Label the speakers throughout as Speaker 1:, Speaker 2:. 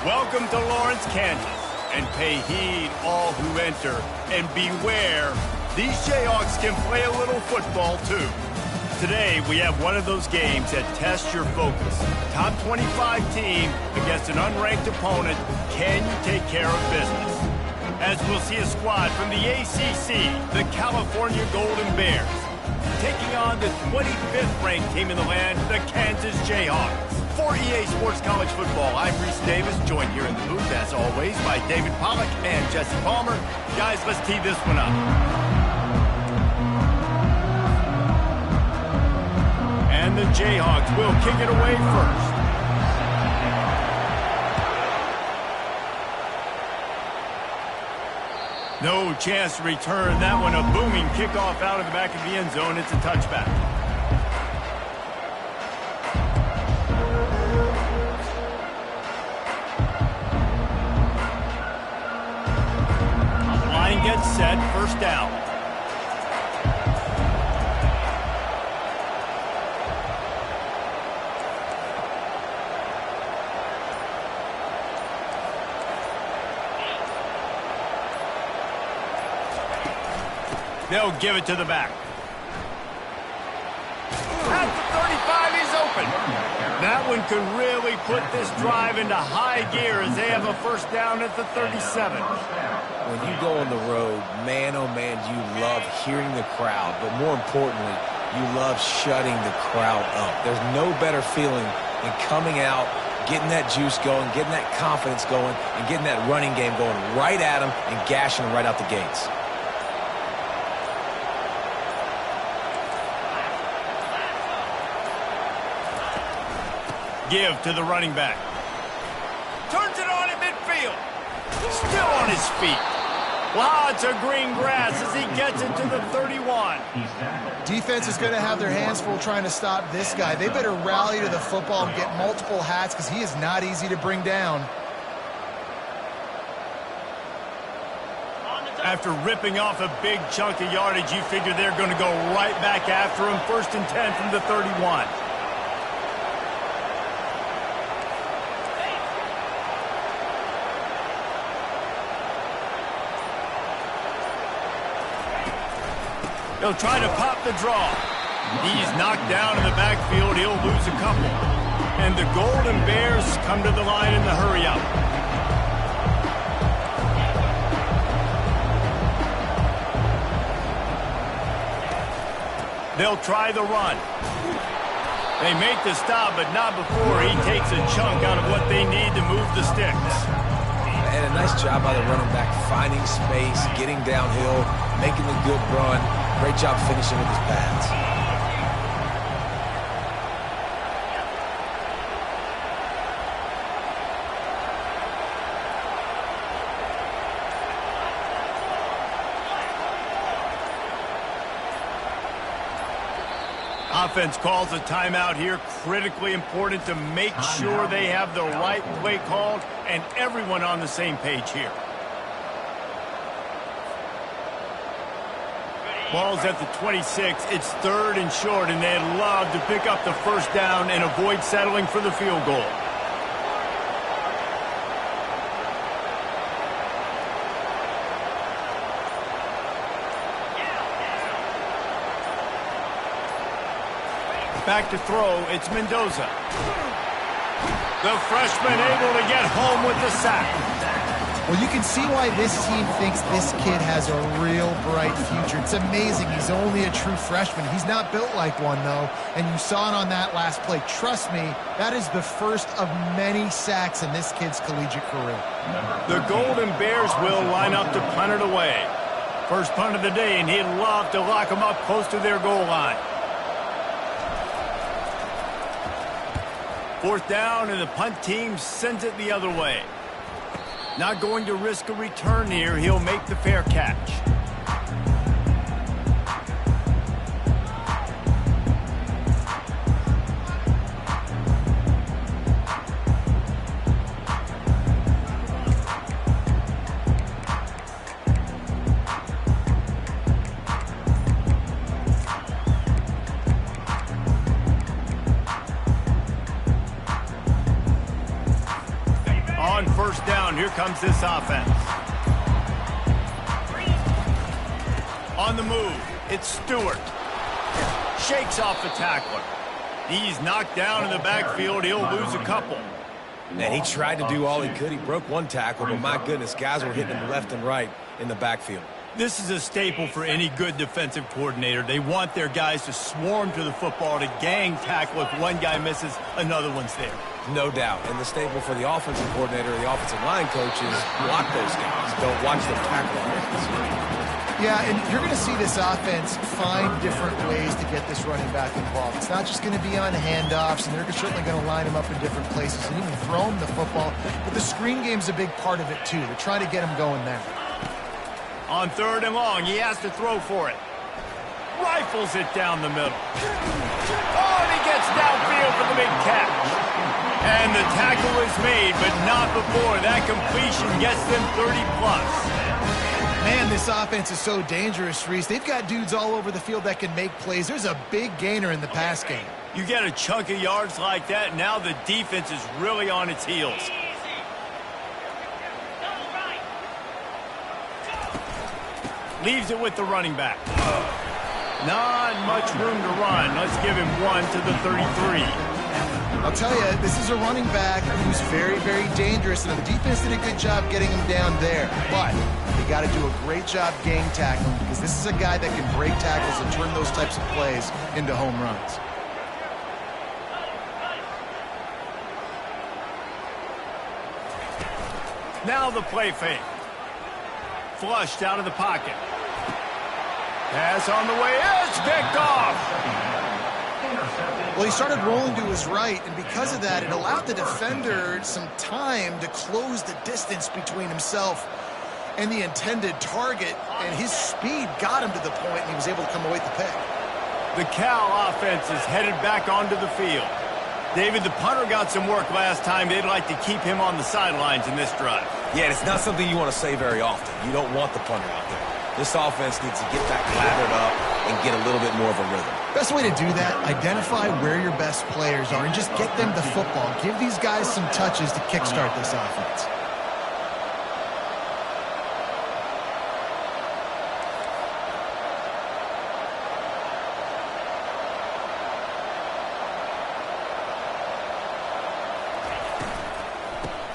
Speaker 1: Welcome to Lawrence, Kansas, and pay heed all who enter, and beware, these Jayhawks can play a little football too. Today, we have one of those games that tests your focus. Top 25 team against an unranked opponent. Can you take care of business? As we'll see a squad from the ACC, the California Golden Bears, taking on the 25th ranked team in the land, the Kansas Jayhawks. For EA Sports College Football, I'm Reese Davis, joined here in the booth, as always, by David Pollack and Jesse Palmer. Guys, let's tee this one up. And the Jayhawks will kick it away first. No chance to return that one. A booming kickoff out of the back of the end zone. It's a touchback. Line gets set. First down. They'll give it to the back. At the 35, he's open. That one could really put this drive into high gear as they have a first down at the 37.
Speaker 2: When you go on the road, man, oh man, you love hearing the crowd. But more importantly, you love shutting the crowd up. There's no better feeling than coming out, getting that juice going, getting that confidence going, and getting that running game going right at them and gashing them right out the gates.
Speaker 1: Give to the running back. Turns it on at midfield. Still on his feet. Lots of green grass as he gets it to the 31.
Speaker 3: Defense is going to have their hands full trying to stop this guy. They better rally to the football and get multiple hats because he is not easy to bring down.
Speaker 1: After ripping off a big chunk of yardage, you figure they're going to go right back after him. First and 10 from the 31. He'll try to pop the draw. He's knocked down in the backfield. He'll lose a couple. And the Golden Bears come to the line in the hurry-up. They'll try the run. They make the stop, but not before he takes a chunk out of what they need to move the sticks.
Speaker 2: And a nice job by the running back, finding space, getting downhill, making a good run. Great job finishing with his pads.
Speaker 1: Offense calls a timeout here. Critically important to make sure they have the right play called and everyone on the same page here. Ball's at the 26. It's third and short, and they'd love to pick up the first down and avoid settling for the field goal. Back to throw, it's Mendoza. The freshman able to get home with the sack.
Speaker 3: Well, you can see why this team thinks this kid has a real bright future. It's amazing. He's only a true freshman. He's not built like one, though, and you saw it on that last play. Trust me, that is the first of many sacks in this kid's collegiate career.
Speaker 1: The Golden Bears will line up to punt it away. First punt of the day, and he'd love to lock them up close to their goal line. Fourth down, and the punt team sends it the other way. Not going to risk a return here. He'll make the fair catch. here comes this offense. On the move, it's Stewart. Shakes off the tackler. He's knocked down in the backfield. He'll lose a couple.
Speaker 2: And he tried to do all he could. He broke one tackle, but my goodness, guys were hitting him left and right in the backfield.
Speaker 1: This is a staple for any good defensive coordinator. They want their guys to swarm to the football, to gang tackle. If one guy misses, another one's there.
Speaker 2: No doubt. And the staple for the offensive coordinator, the offensive line coach, is block those guys. Don't watch them tackle on guys.
Speaker 3: Yeah, and you're going to see this offense find different ways to get this running back involved. It's not just going to be on handoffs, and they're certainly going to line him up in different places and even throw him the football. But the screen game's a big part of it, too. They're trying to get him going there.
Speaker 1: On 3rd and long, he has to throw for it. Rifles it down the middle. Oh, and he gets downfield for the big catch. And the tackle is made, but not before. That completion gets them 30+.
Speaker 3: Man, this offense is so dangerous, Reese. They've got dudes all over the field that can make plays. There's a big gainer in the pass game.
Speaker 1: You get a chunk of yards like that, now the defense is really on its heels. Leaves it with the running back. Not much room to run. Let's give him 1 to the 33.
Speaker 3: I'll tell you, this is a running back who's very, very dangerous, and the defense did a good job getting him down there. But they got to do a great job gang tackling, because this is a guy that can break tackles and turn those types of plays into home runs.
Speaker 1: Now the play fake. Flushed out of the pocket. Pass on the way. It's picked off.
Speaker 3: Well, he started rolling to his right, and because of that, it allowed the defender some time to close the distance between himself and the intended target, and his speed got him to the point, and he was able to come away with the pick.
Speaker 1: The Cal offense is headed back onto the field. David, the punter got some work last time. They'd like to keep him on the sidelines in this drive.
Speaker 2: Yeah, it's not something you want to say very often. You don't want the punter out there. This offense needs to get back lathered up and get a little bit more of a rhythm.
Speaker 3: Best way to do that, identify where your best players are and just get them the football. Give these guys some touches to kickstart this offense.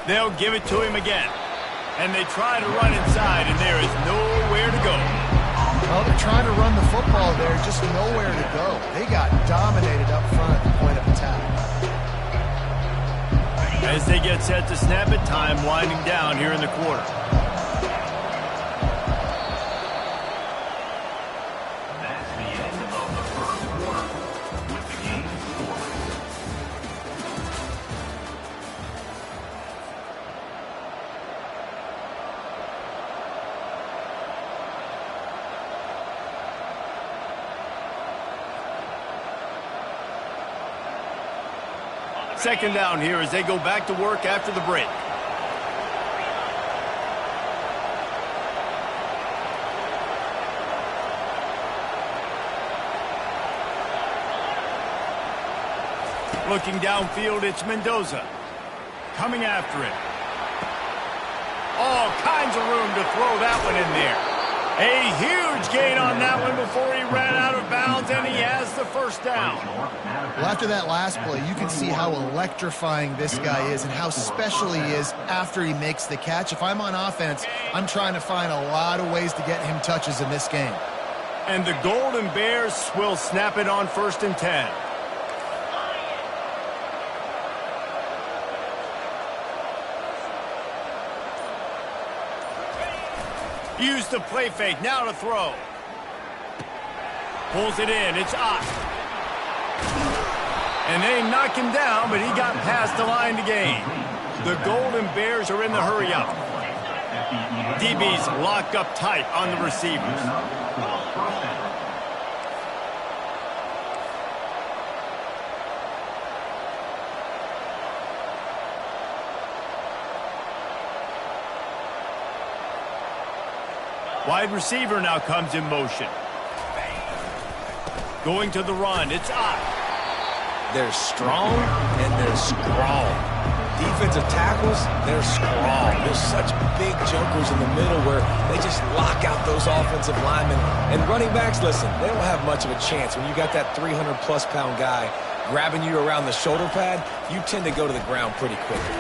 Speaker 1: They'll give it to him again. And they try to run inside, and there is nowhere to go.
Speaker 3: Well, they're trying to run the football there, just nowhere to go. They got dominated up front at the point of attack.
Speaker 1: As they get set to snap it, time winding down here in the quarter.
Speaker 4: That's the end of the first quarter with the game scored.
Speaker 1: Second down here as they go back to work after the break. Looking downfield, it's Mendoza. Coming after it. All kinds of room to throw that one in there. A huge gain on that one before he ran out of bounds, and he has the first down.
Speaker 3: Well, after that last play, you can see how electrifying this guy is and how special he is after he makes the catch. If I'm on offense, I'm trying to find a lot of ways to get him touches in this game.
Speaker 1: And the Golden Bears will snap it on 1st and 10. Use the play fake, now to throw. Pulls it in, it's Ncaa. And they knock him down, but he got past the line to gain. The Golden Bears are in the hurry-up. DB's locked up tight on the receivers. Wide receiver now comes in motion. Going to the run, it's Ncaa.
Speaker 2: They're strong and they're strong. Defensive tackles, they're scrawl. There's such big jumpers in the middle where they just lock out those offensive linemen. And running backs, listen, they don't have much of a chance. When you got that 300-plus pound guy grabbing you around the shoulder pad, you tend to go to the ground pretty quickly.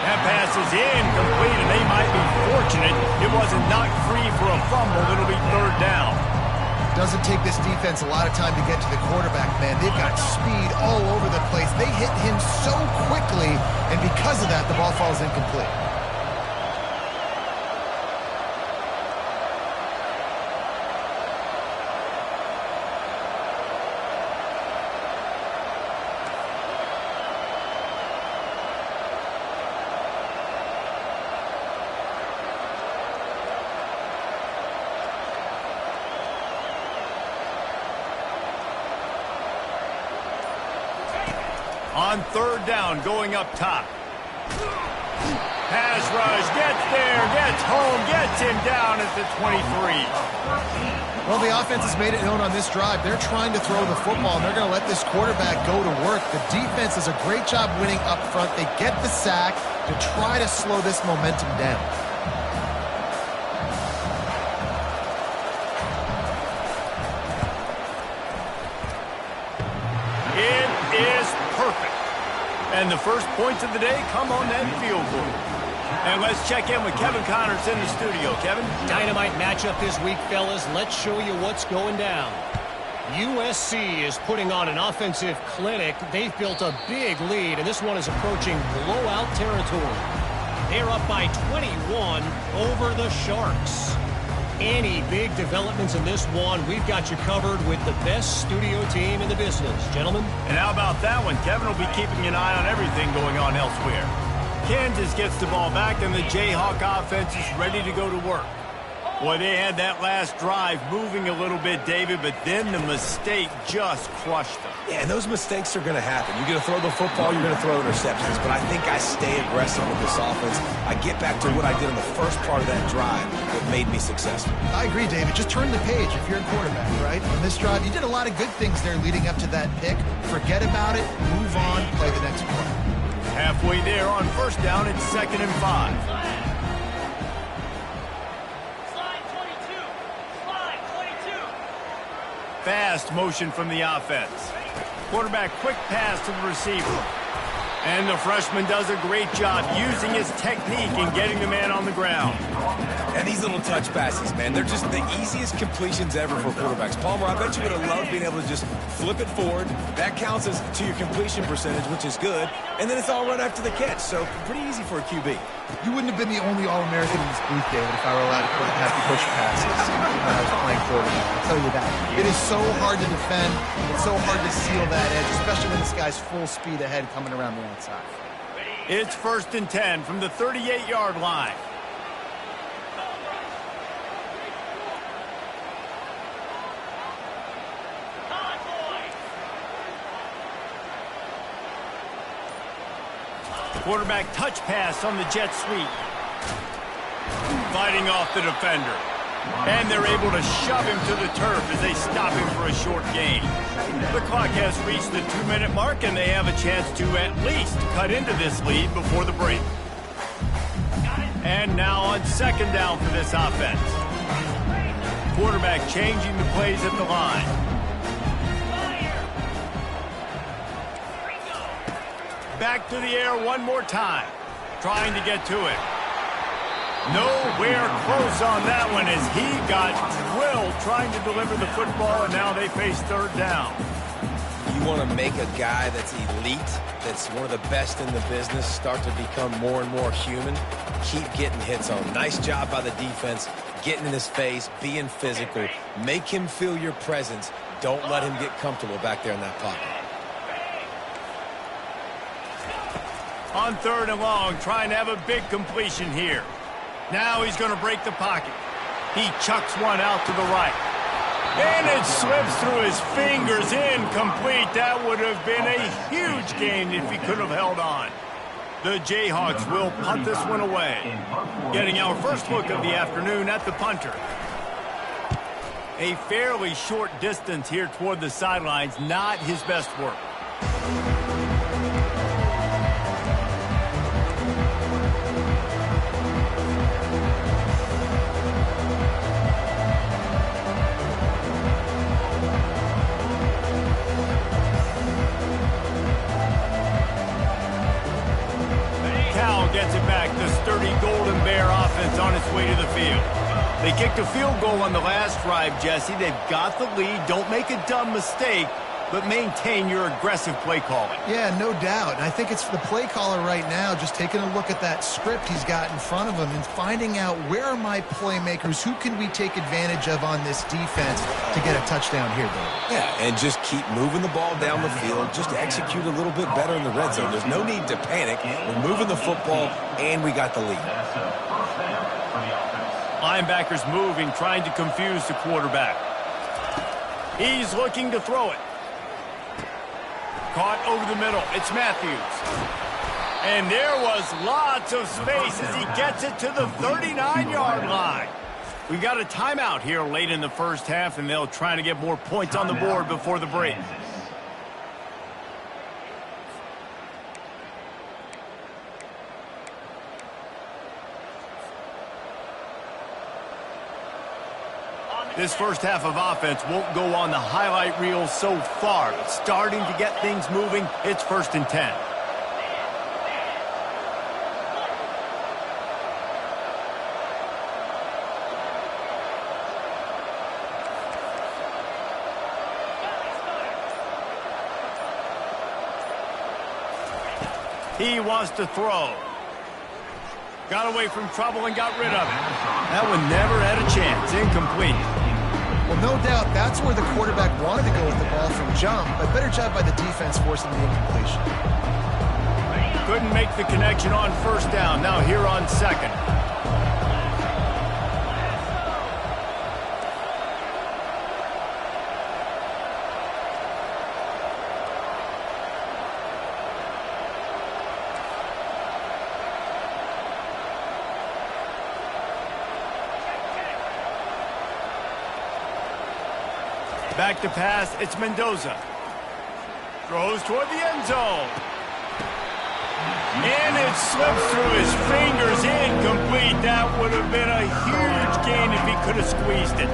Speaker 1: That pass is incomplete, and they might be fortunate it wasn't knocked free for a fumble. It'll be third down.
Speaker 3: Doesn't take this defense a lot of time to get to the quarterback, man. They've got speed all over the place. They hit him so quickly, and because of that, the ball falls incomplete.
Speaker 1: On third down, going up top. Pass rush, gets there, gets home, gets him down at the 23.
Speaker 3: Well, the offense has made it known on this drive. They're trying to throw the football, and they're going to let this quarterback go to work. The defense does a great job winning up front. They get the sack to try to slow this momentum down.
Speaker 1: It is perfect. And the first points of the day come on that field goal. And let's check in with Kevin Connors in the studio. Kevin?
Speaker 5: Dynamite matchup this week, fellas. Let's show you what's going down. USC is putting on an offensive clinic. They've built a big lead, and this one is approaching blowout territory. They're up by 21 over the Sharks. Any big developments in this one, we've got you covered with the best studio team in the business. Gentlemen?
Speaker 1: And how about that one? Kevin will be keeping an eye on everything going on elsewhere. Kansas gets the ball back, and the Jayhawk offense is ready to go to work. Boy, they had that last drive moving a little bit, David, but then the mistake just crushed them.
Speaker 2: Yeah, and those mistakes are going to happen. You're going to throw the football, you're going to throw interceptions, but I think I stay aggressive with this offense. I get back to what I did in the first part of that drive that made me successful.
Speaker 3: I agree, David. Just turn the page if you're a quarterback, right? On this drive, you did a lot of good things there leading up to that pick. Forget about it, move on, play the next play.
Speaker 1: Halfway there on first down, it's 2nd and 5. Fast motion from the offense. Quarterback quick pass to the receiver. And the freshman does a great job using his technique and getting the man on the ground.
Speaker 2: And these little touch passes, man, they're just the easiest completions ever for quarterbacks. Palmer, I bet you would have loved being able to just flip it forward. That counts as to your completion percentage, which is good. And then it's all right after the catch, so pretty easy for a QB.
Speaker 3: You wouldn't have been the only All-American in this booth, David, if I were allowed to have to push passes when I was playing quarterback. I'll tell you that. It is so hard to defend. It's so hard to seal that edge, especially when this guy's full speed ahead coming around the outside.
Speaker 1: It's 1st and 10 from the 38-yard line. Quarterback touch pass on the jet sweep. Fighting off the defender. And they're able to shove him to the turf as they stop him for a short gain. The clock has reached the 2-minute mark, and they have a chance to at least cut into this lead before the break. And now on 2nd down for this offense. Quarterback changing the plays at the line. Back to the air one more time. Trying to get to it. Nowhere close on that one as he got drilled trying to deliver the football, and now they face 3rd down.
Speaker 2: You want to make a guy that's elite, that's one of the best in the business, start to become more and more human. Keep getting hits on him. Nice job by the defense, getting in his face, being physical. Make him feel your presence. Don't let him get comfortable back there in that pocket.
Speaker 1: On 3rd and long, trying to have a big completion here. Now he's going to break the pocket. He chucks one out to the right. And it slips through his fingers, incomplete. That would have been a huge gain if he could have held on. The Jayhawks will punt this one away. Getting our first look of the afternoon at the punter. A fairly short distance here toward the sidelines, not his best work. offense on its way to the field. They kicked a field goal on the last drive, Jesse. They've got the lead. Don't make a dumb mistake, but maintain your aggressive play calling.
Speaker 3: Yeah, no doubt. And I think it's the play caller right now just taking a look at that script he's got in front of him and finding out where are my playmakers, who can we take advantage of on this defense to get a touchdown here, David.
Speaker 2: Yeah, and just keep moving the ball down the field. Just execute a little bit better in the red zone. There's no need to panic. We're moving the football, and we got the lead.
Speaker 1: Linebackers moving, trying to confuse the quarterback. He's looking to throw it. Caught over the middle. It's Matthews. And there was lots of space as he gets it to the 39-yard line. We've got a timeout here late in the first half, and they'll try to get more points on the board before the break. This first half of offense won't go on the highlight reel so far, but starting to get things moving. It's 1st and 10. He wants to throw. Got away from trouble and got rid of it. That one never had a chance. Incomplete.
Speaker 3: Well, no doubt that's where the quarterback wanted to go with the ball from jump, but better job by the defense forcing the incompletion.
Speaker 1: Couldn't make the connection on 1st down. Now here on 2nd. Back to pass, it's Mendoza. Throws toward the end zone. And it slips through his fingers, incomplete. That would have been a huge gain if he could have squeezed it.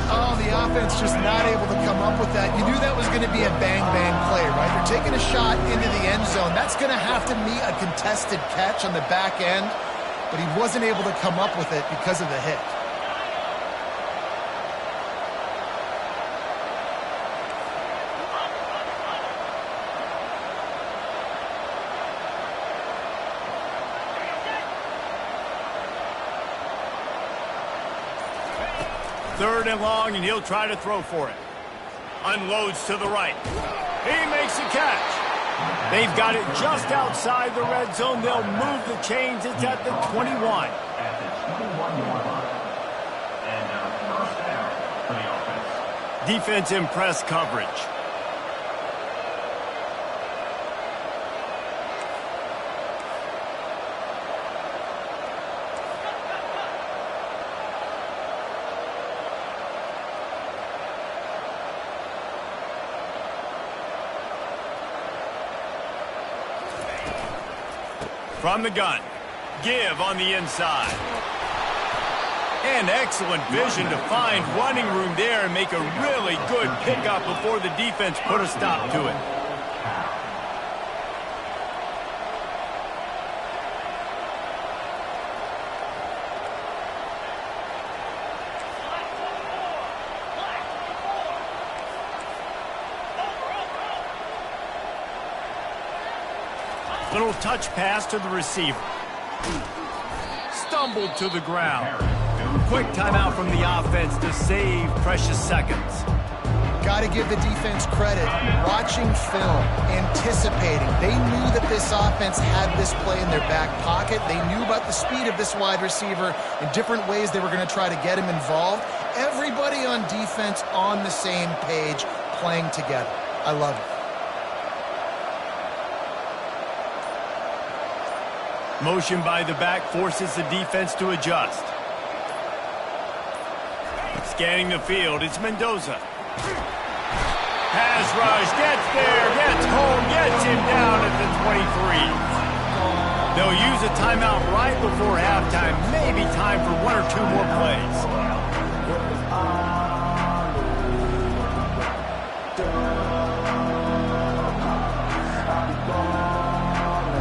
Speaker 3: Oh, the offense just not able to come up with that. You knew that was going to be a bang-bang play, right? They're taking a shot into the end zone. That's going to have to meet a contested catch on the back end, but he wasn't able to come up with it because of the hit.
Speaker 1: Third and long, and he'll try to throw for it. Unloads to the right. He makes a catch. They've got it just outside the red zone. They'll move the chains. It's at the 21.
Speaker 4: At the 21-yard line. And first down for the offense.
Speaker 1: Defense in press coverage. From the gun, give on the inside. And excellent vision to find running room there and make a really good pickup before the defense put a stop to it. Little touch pass to the receiver. Stumbled to the ground. Quick timeout from the offense to save precious seconds.
Speaker 3: Got to give the defense credit. Watching film, anticipating. They knew that this offense had this play in their back pocket. They knew about the speed of this wide receiver and different ways they were going to try to get him involved. Everybody on defense on the same page, playing together. I love it.
Speaker 1: Motion by the back forces the defense to adjust. Scanning the field, it's Mendoza. Pass rush, gets there, gets home, gets him down at the 23. They'll use a timeout right before halftime. Maybe time for one or two more plays.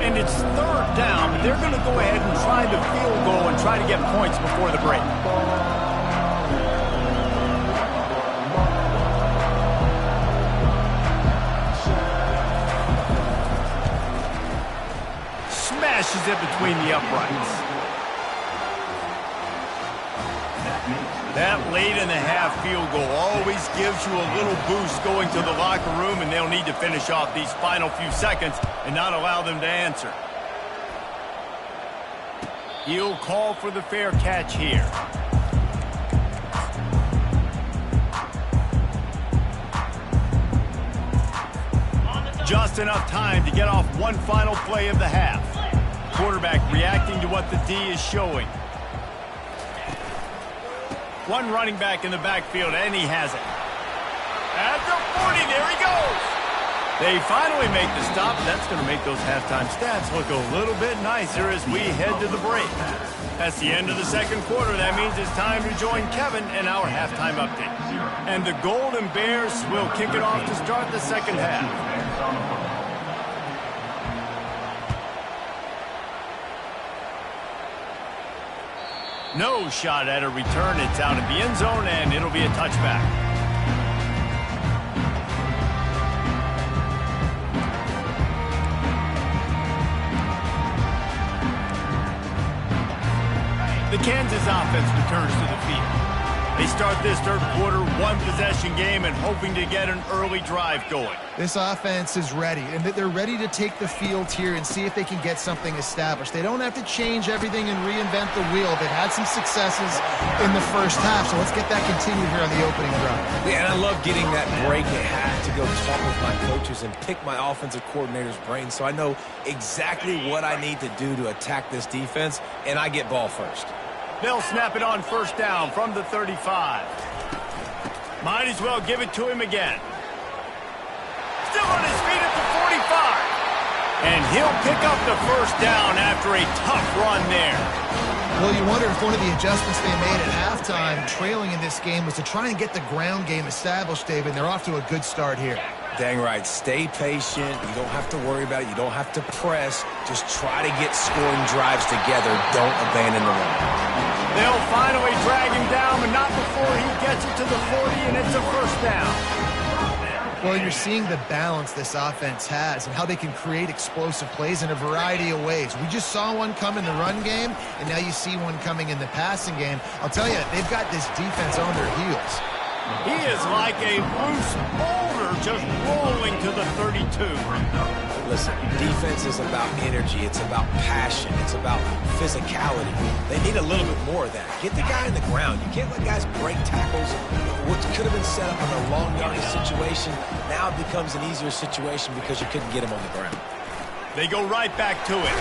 Speaker 1: And it's third down, but they're going to go ahead and try the field goal and try try to get points before the break. Smashes it between the uprights. That late in the half field goal always gives you a little boost going to the locker room, and they'll need to finish off these final few seconds and not allow them to answer. He'll call for the fair catch here. Just enough time to get off one final play of the half. Quarterback reacting to what the D is showing. One running back in the backfield, and he has it. At the 40, there he goes. They finally make the stop. That's going to make those halftime stats look a little bit nicer as we head to the break. That's the end of the second quarter. That means it's time to join Kevin in our halftime update. And the Golden Bears will kick it off to start the second half. No shot at a return. It's out of the end zone, and it'll be a touchback. The Kansas offense returns to the field. They start this third quarter, one-possession game, and hoping to get an early drive going.
Speaker 3: This offense is ready, and they're ready to take the field here and see if they can get something established. They don't have to change everything and reinvent the wheel. They've had some successes in the first half, so let's get that continued here on the opening drive.
Speaker 2: Yeah, and I love getting that break at half to go talk with my coaches and pick my offensive coordinator's brain so I know exactly what I need to do to attack this defense, and I get ball first.
Speaker 1: They'll snap it on first down from the 35. Might as well give it to him again. Still on his feet at the 45. And he'll pick up the first down after a tough run there.
Speaker 3: Well, you wonder if one of the adjustments they made at halftime, trailing in this game, was to try and get the ground game established, David. They're off to a good start here.
Speaker 2: Dang right. Stay patient. You don't have to worry about it. You don't have to press. Just try to get scoring drives together. Don't abandon the run.
Speaker 1: They'll finally drag him down, but not before he gets it to the 40, and it's a first down.
Speaker 3: Well, you're seeing the balance this offense has and how they can create explosive plays in a variety of ways. We just saw one come in the run game, and now you see one coming in the passing game. I'll tell you, they've got this defense on their heels.
Speaker 1: He is like a loose boulder just rolling to the 32.
Speaker 2: Listen, defense is about energy. It's about passion. It's about physicality. They need a little bit more of that. Get the guy in the ground. You can't let guys break tackles. What could have been set up in a long yardage situation now becomes an easier situation because you couldn't get him on the ground.
Speaker 1: They go right back to it.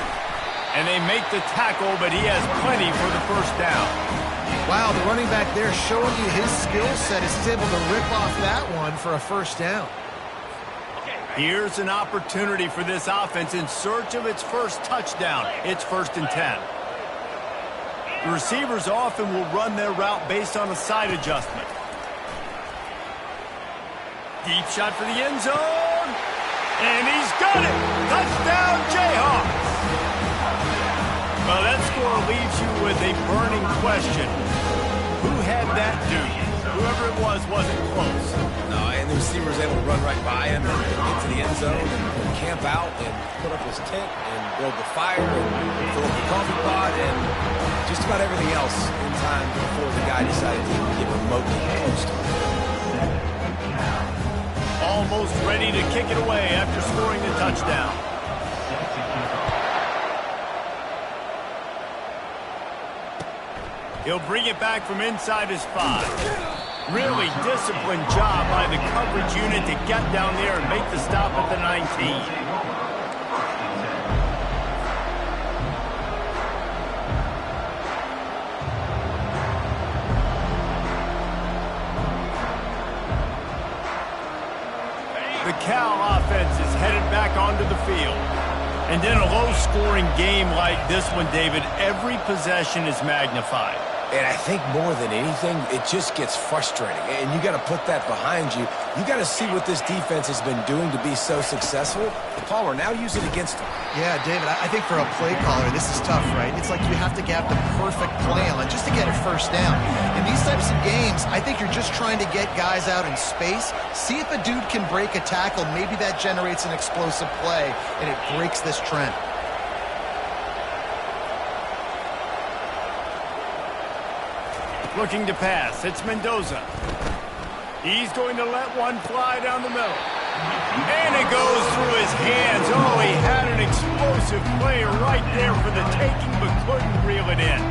Speaker 1: And they make the tackle, but he has plenty for the first down.
Speaker 3: Wow, the running back there showing you his skill set is able to rip off that one for a first down.
Speaker 1: Here's an opportunity for this offense in search of its first touchdown. It's 1st and 10. The receivers often will run their route based on a side adjustment. Deep shot for the end zone. And he's got it. Touchdown, Jayhawks. Well, that score leaves you with a burning question. Who had that dude? Whoever it was wasn't close.
Speaker 2: No, and the receiver was able to run right by him and get to the end zone and camp out and put up his tent and build the fire and fill up the coffee pot and just about everything else in time before the guy decided to even get remotely close to him.
Speaker 1: Almost ready to kick it away after scoring the touchdown. He'll bring it back from inside his 5. Really disciplined job by the coverage unit to get down there and make the stop at the 19. The Cal offense is headed back onto the field. And in a low-scoring game like this one, David, every possession is magnified.
Speaker 2: And I think more than anything, it just gets frustrating. And you got to put that behind you. You got to see what this defense has been doing to be so successful. Palmer, now use it against them.
Speaker 3: Yeah, David, I think for a play caller, this is tough, right? It's like you have to get the perfect play on just to get a first down. In these types of games, I think you're just trying to get guys out in space, see if a dude can break a tackle. Maybe that generates an explosive play, and it breaks this trend.
Speaker 1: Looking to pass. It's Mendoza. He's going to let one fly down the middle. And it goes through his hands. Oh, he had an explosive player right there for the taking, but couldn't reel it in.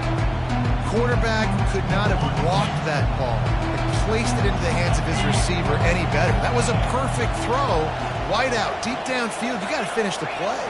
Speaker 3: Quarterback could not have walked that ball and placed it into the hands of his receiver any better. That was a perfect throw. Wide out, deep downfield. You got to finish the play.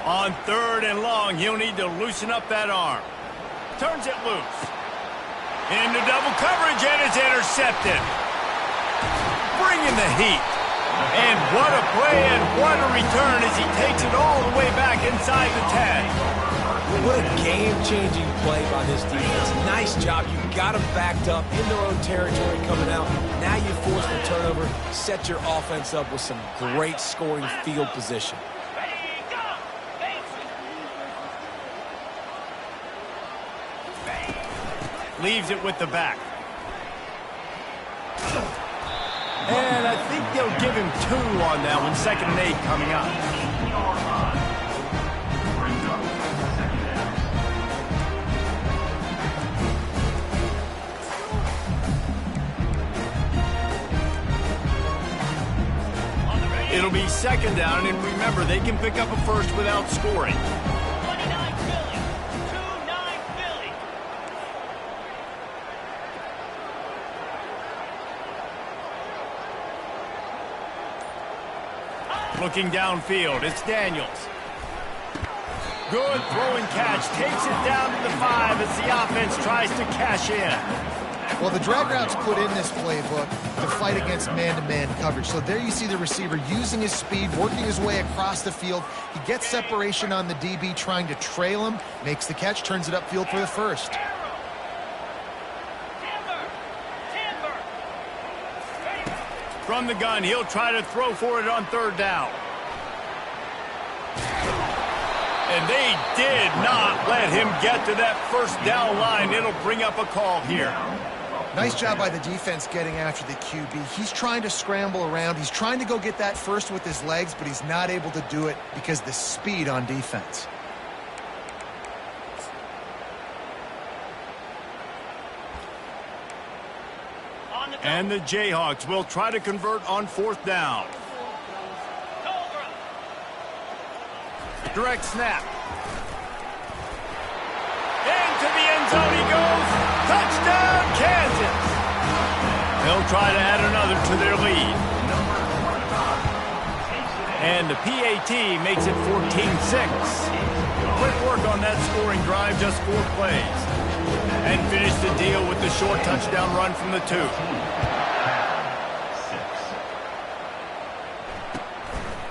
Speaker 1: On 3rd and long, he'll need to loosen up that arm. Turns it loose. Into double coverage, and it's intercepted. Bringing the heat. And what a play and what a return as he takes it all the way back inside the 10.
Speaker 2: What a game-changing play by this defense. Nice job. You got them backed up in their own territory coming out. Now you force the turnover, set your offense up with some great scoring field position.
Speaker 1: Leaves it with the back. And I think they'll give him 2 on that one. 2nd and 8 coming up. It'll be 2nd down, and remember, they can pick up a first without scoring. Looking downfield, it's Daniels. Good throw and catch. Takes it down to the 5 as the offense tries to cash in.
Speaker 3: Well, the drag routes put in this playbook to fight against man-to-man coverage. So there you see the receiver using his speed, working his way across the field. He gets separation on the DB, trying to trail him, makes the catch, turns it upfield for the first.
Speaker 1: From the gun, he'll try to throw for it on 3rd down. And they did not let him get to that 1st down line. It'll bring up a call here.
Speaker 3: Nice job by the defense getting after the QB. He's trying to scramble around. He's trying to go get that first with his legs, but he's not able to do it because of the speed on defense.
Speaker 1: And the Jayhawks will try to convert on 4th down. Direct snap. Into the end zone he goes. Touchdown, Kansas. They'll try to add another to their lead. And the PAT makes it 14-6. Quick work on that scoring drive, just 4 plays. And finish the deal with the short touchdown run from the 2.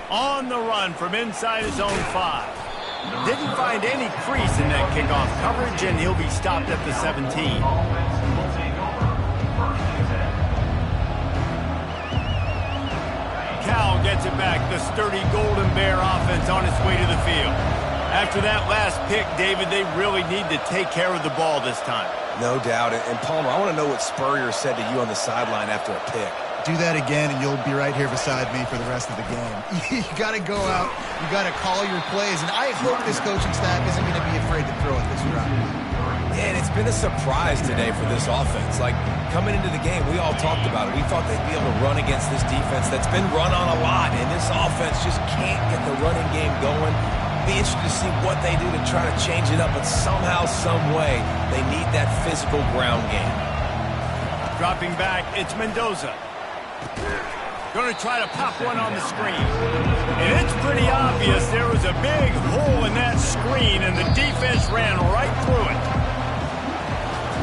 Speaker 1: On the run from inside his own 5. Didn't find any crease in that kickoff coverage, and he'll be stopped at the 17. Cal gets it back. The sturdy Golden Bear offense on its way to the field. After that last pick, David, they really need to take care of the ball this time.
Speaker 2: No doubt. And Palmer, I want to know what Spurrier said to you on the sideline after a pick.
Speaker 3: Do that again, and you'll be right here beside me for the rest of the game. You got to go out. You got to call your plays, and I hope this coaching staff isn't going to be afraid to throw at this route.
Speaker 2: Yeah, and it's been a surprise today for this offense. Like, coming into the game, we all talked about it. We thought they'd be able to run against this defense that's been run on a lot, and this offense just can't get the running game going. Be interested to see what they do to try to change it up, but somehow, some way, they need that physical ground game.
Speaker 1: Dropping back, it's Mendoza. Going to try to pop one on the screen. And it's pretty obvious there was a big hole in that screen, and the defense ran right through it.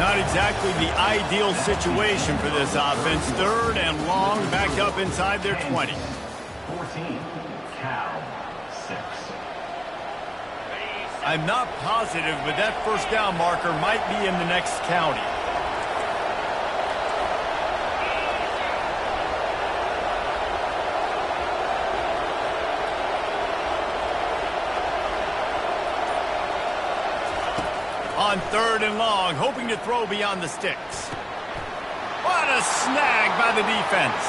Speaker 1: Not exactly the ideal situation for this offense. 3rd and long, back up inside their 20.
Speaker 4: 14, Cal 6.
Speaker 1: I'm not positive, but that first down marker might be in the next county. On 3rd and long, hoping to throw beyond the sticks. What a snag by the defense.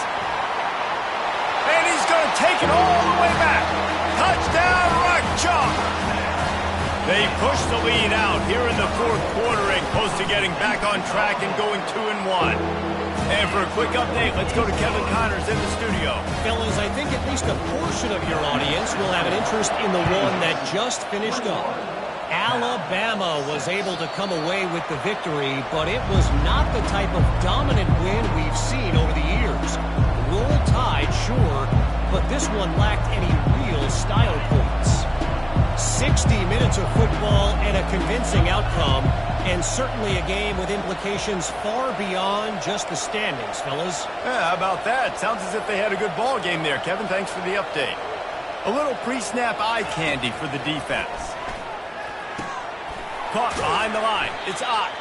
Speaker 1: And he's going to take it all the way back. Touchdown, Ncaa. They push the lead out here in the 4th quarter and close to getting back on track and going 2-1. And for a quick update, let's go to Kevin Connors in the studio.
Speaker 5: Fellas, I think at least a portion of your audience will have an interest in the one that just finished up. Alabama was able to come away with the victory, but it was not the type of dominant win we've seen over the years. Roll Tide, sure, but this one lacked any real style points. 60 minutes of football and a convincing outcome, and certainly a game with implications far beyond just the standings, fellas.
Speaker 1: Yeah, how about that? Sounds as if they had a good ball game there, Kevin. Thanks for the update. A little pre-snap eye candy for the defense. Caught behind the line. It's Ncaa.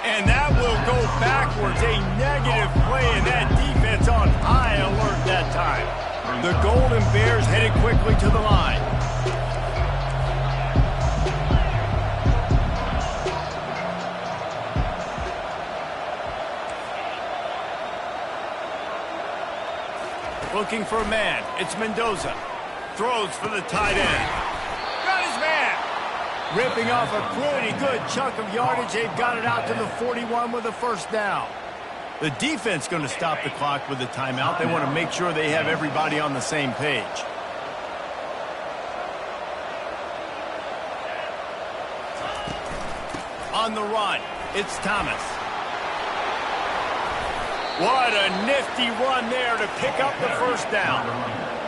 Speaker 1: And that will go backwards. A negative play, and that defense on high alert that time. The Golden Bears headed quickly to the line. Looking for a man. It's Mendoza. Throws for the tight end. Got his man. Ripping off a pretty good chunk of yardage. They've got it out to the 41 with a first down. The defense going to stop the clock with a timeout. They want to make sure they have everybody on the same page. On the run, it's Thomas. What a nifty run there to pick up the first down.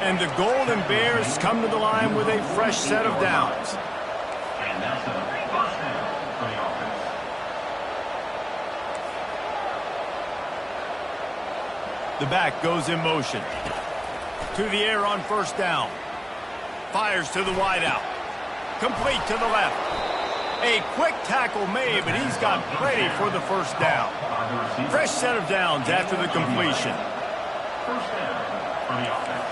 Speaker 1: And the Golden Bears come to the line with a fresh set of downs.
Speaker 4: And that's a first down for the offense.
Speaker 1: The back goes in motion. To the air on first down. Fires to the wideout. Complete to the left. A quick tackle made, but he's got plenty for the first down. Fresh set of downs after the completion.
Speaker 4: First down for the offense.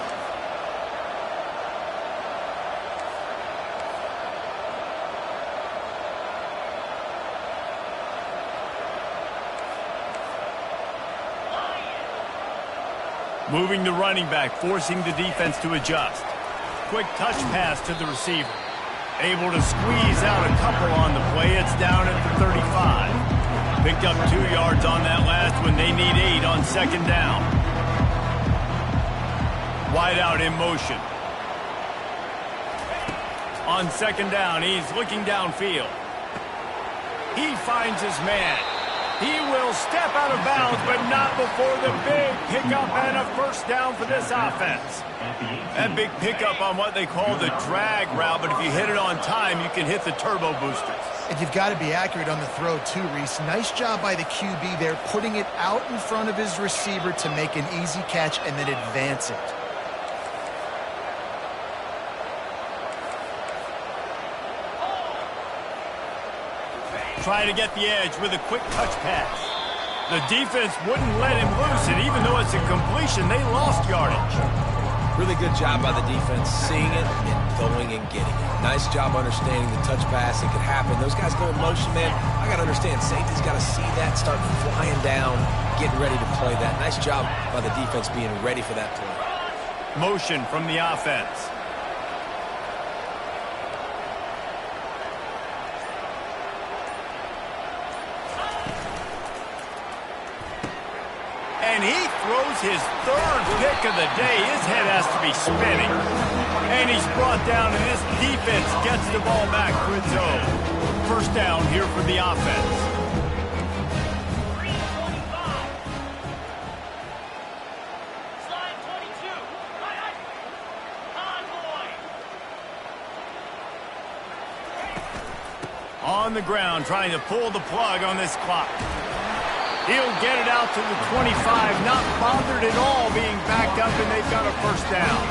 Speaker 1: Moving the running back, forcing the defense to adjust. Quick touch pass to the receiver. Able to squeeze out a couple on the play. It's down at the 35. Picked up 2 yards on that last one. They need 8 on second down. Wide out in motion. On second down, he's looking downfield. He finds his man. He will step out of bounds, but not before the big pickup and a first down for this offense. That big pickup on what they call the drag route, but if you hit it on time, you can hit the turbo boosters.
Speaker 3: And you've got to be accurate on the throw, too, Reese. Nice job by the QB there, putting it out in front of his receiver to make an easy catch and then advance it.
Speaker 1: Trying to get the edge with a quick touch pass. The defense wouldn't let him loose, and even though it's a completion, they lost yardage.
Speaker 2: Really good job by the defense, seeing it and going and getting it. Nice job understanding the touch pass. It could happen. Those guys go in motion, man. I got to understand, safety's got to see that, start flying down, getting ready to play that. Nice job by the defense being ready for that play.
Speaker 1: Motion from the offense. And he throws his 3rd pick of the day. His head has to be spinning. And he's brought down, and this defense gets the ball back for its own. First down here for the offense. on the ground trying to pull the plug on this clock. He'll get it out to the 25, not bothered at all being backed up, and they've got a first down.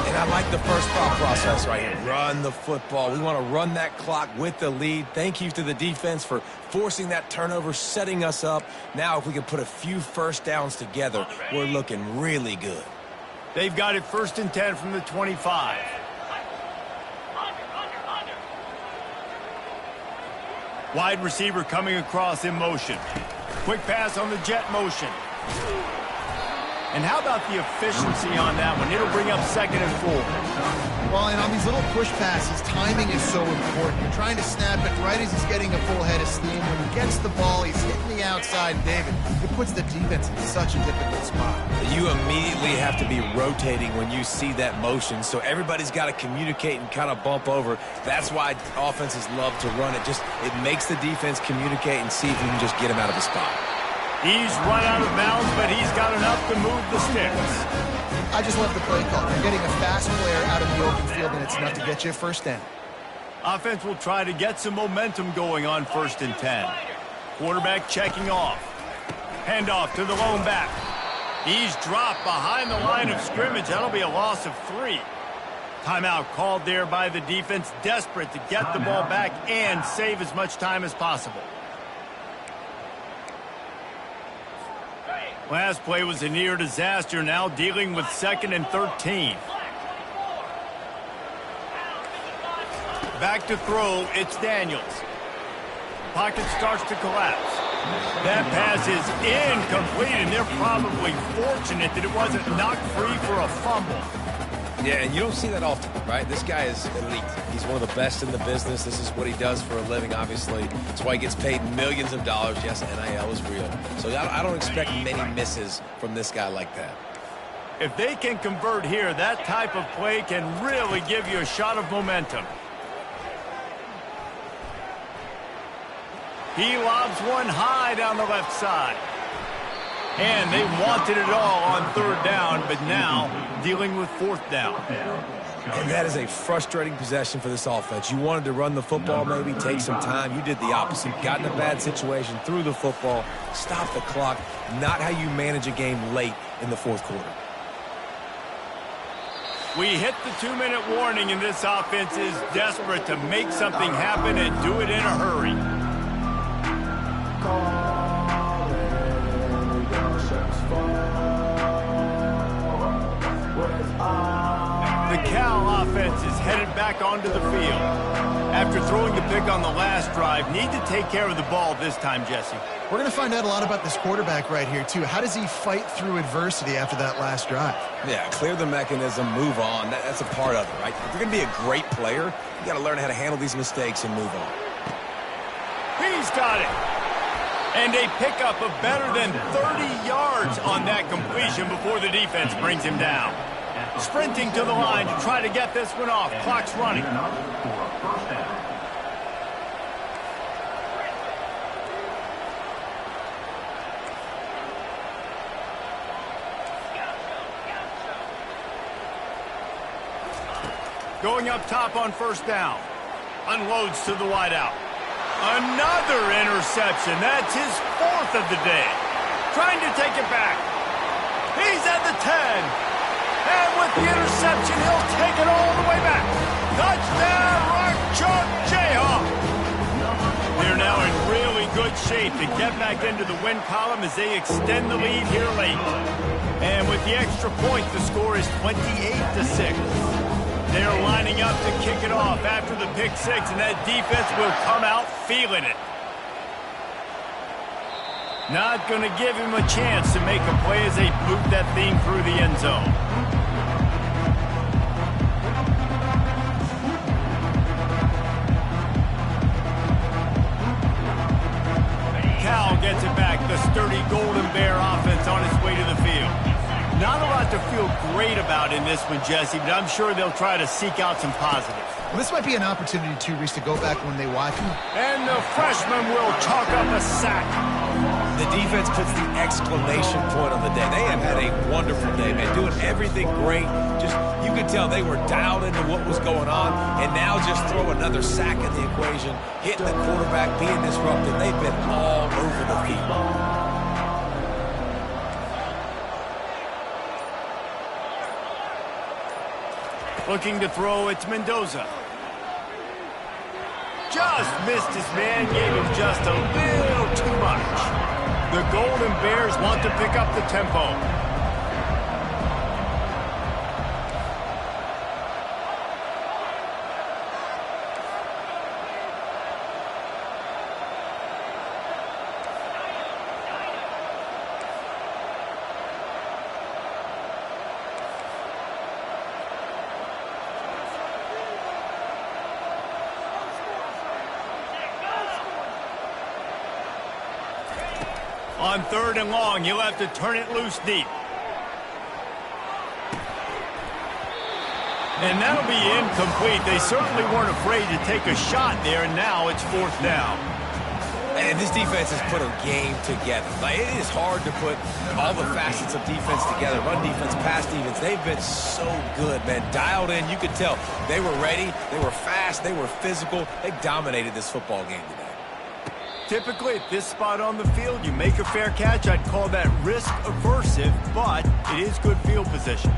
Speaker 2: And I like the first thought process right here. Run the football. We want to run that clock with the lead. Thank you to the defense for forcing that turnover, setting us up. Now if we can put a few first downs together, we're looking really good.
Speaker 1: They've got it 1st and 10 from the 25. Wide receiver coming across in motion. Quick pass on the jet motion. And how about the efficiency on that one? It'll bring up 2nd and 4.
Speaker 3: Well, and on these little push passes, timing is so important. You're trying to snap it right as he's getting a full head of steam. When he gets the ball, he's hitting the outside, David. It puts the defense in such a difficult spot.
Speaker 2: You immediately have to be rotating when you see that motion, so everybody's got to communicate and kind of bump over. That's why offenses love to run it. It makes the defense communicate and see if you can just get him out of the spot.
Speaker 1: He's run out of bounds, but he's got enough to move the sticks.
Speaker 3: I just love the play call. You're getting a fast player out of the open field, and it's enough to get you a first down.
Speaker 1: Offense will try to get some momentum going on 1st and 10. Quarterback checking off. Handoff to the lone back. He's dropped behind the line of scrimmage. That'll be a loss of 3. Timeout called there by the defense, desperate to get the ball back and save as much time as possible. Last play was a near disaster, now dealing with 2nd and 13. Back to throw, it's Daniels. Pocket starts to collapse. That pass is incomplete, and they're probably fortunate that it wasn't knocked free for a fumble.
Speaker 2: Yeah, and you don't see that often, right? This guy is elite. He's one of the best in the business. This is what he does for a living, obviously. That's why he gets paid millions of dollars. Yes, NIL is real. So I don't expect many misses from this guy like that.
Speaker 1: If they can convert here, that type of play can really give you a shot of momentum. He lobs one high down the left side. And they wanted it all on 3rd down, but now dealing with 4th down.
Speaker 2: And that is a frustrating possession for this offense. You wanted to run the football, maybe take some time. You did the opposite. Got in a bad situation, threw the football, stopped the clock. Not how you manage a game late in the 4th quarter.
Speaker 1: We hit the 2-minute warning, and this offense is desperate to make something happen and do it in a hurry. The Cal offense is headed back onto the field. After throwing the pick on the last drive, need to take care of the ball this time, Jesse.
Speaker 3: We're going to find out a lot about this quarterback right here, too. How does he fight through adversity after that last drive?
Speaker 2: Yeah, clear the mechanism, move on. That's a part of it, right? If you're going to be a great player, you got to learn how to handle these mistakes and move on.
Speaker 1: He's got it. And a pickup of better than 30 yards on that completion before the defense brings him down. Sprinting to the line to try to get this one off. Clock's running. Going up top on 1st down. Unloads to the wideout. Another interception. That's his 4th of the day. Trying to take it back. He's at the 10. And with the interception, he'll take it all the way back. Touchdown, Rock Chalk Jayhawk. They're now in really good shape to get back into the win column as they extend the lead here late. And with the extra point, the score is 28-6. They're lining up to kick it off after the pick 6, and that defense will come out feeling it. Not going to give him a chance to make a play as they boot that thing through the end zone. Cal gets it back. The sturdy Golden Bear offense on its way to the field. Not a lot to feel great about in this one, Jesse, but I'm sure they'll try to seek out some positives.
Speaker 3: Well, this might be an opportunity, too, Reese, to go back when they watch him.
Speaker 1: And the freshman will chalk up a sack.
Speaker 2: The defense puts the exclamation point on the day. They have had a wonderful day, man, doing everything great. Just, you could tell they were dialed into what was going on, and now just throw another sack in the equation, hitting the quarterback, being disruptive. They've been all over the field.
Speaker 1: Looking to throw, it's Mendoza. Just missed his man, gave him just a little too much. The Golden Bears want to pick up the tempo. On 3rd and long, you'll have to turn it loose deep. And that'll be incomplete. They certainly weren't afraid to take a shot there, and now it's 4th down.
Speaker 2: And this defense has put a game together. Like, it is hard to put all the facets of defense together. Run defense, pass defense. They've been so good, man. Dialed in. You could tell they were ready. They were fast. They were physical. They dominated this football game today.
Speaker 1: Typically, at this spot on the field, you make a fair catch. I'd call that risk aversive, but it is good field position.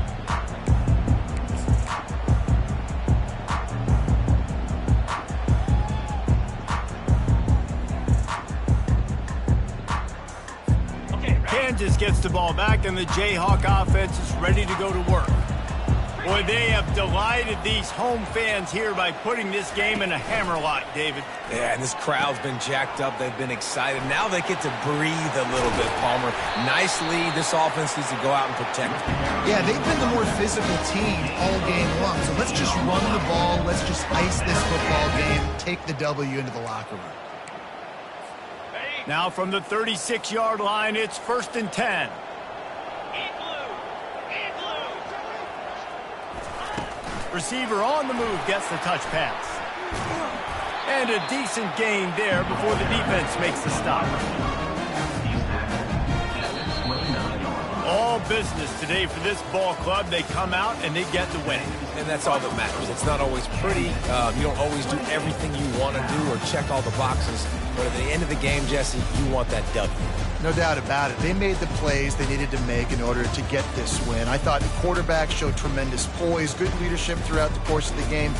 Speaker 1: Kansas gets the ball back, and the Jayhawk offense is ready to go to work. Boy, they have delighted these home fans here by putting this game in a hammerlock, David.
Speaker 2: Yeah, and this crowd's been jacked up. They've been excited. Now they get to breathe a little bit, Palmer. Nice lead. This offense needs to go out and protect it.
Speaker 3: Yeah, they've been the more physical team all game long. So let's just run the ball. Let's just ice this football game. Take the W into the locker room.
Speaker 1: Now from the 36-yard line, it's 1st and 10. Receiver on the move gets the touch pass. And a decent gain there before the defense makes the stop. All business today for this ball club. They come out and they get the win.
Speaker 2: And that's all that matters. It's not always pretty. You don't always do everything you want to do or check all the boxes. But at the end of the game, Jesse, you want that W.
Speaker 3: No doubt about it. They made the plays they needed to make in order to get this win. I thought the quarterback showed tremendous poise, good leadership throughout the course of the game.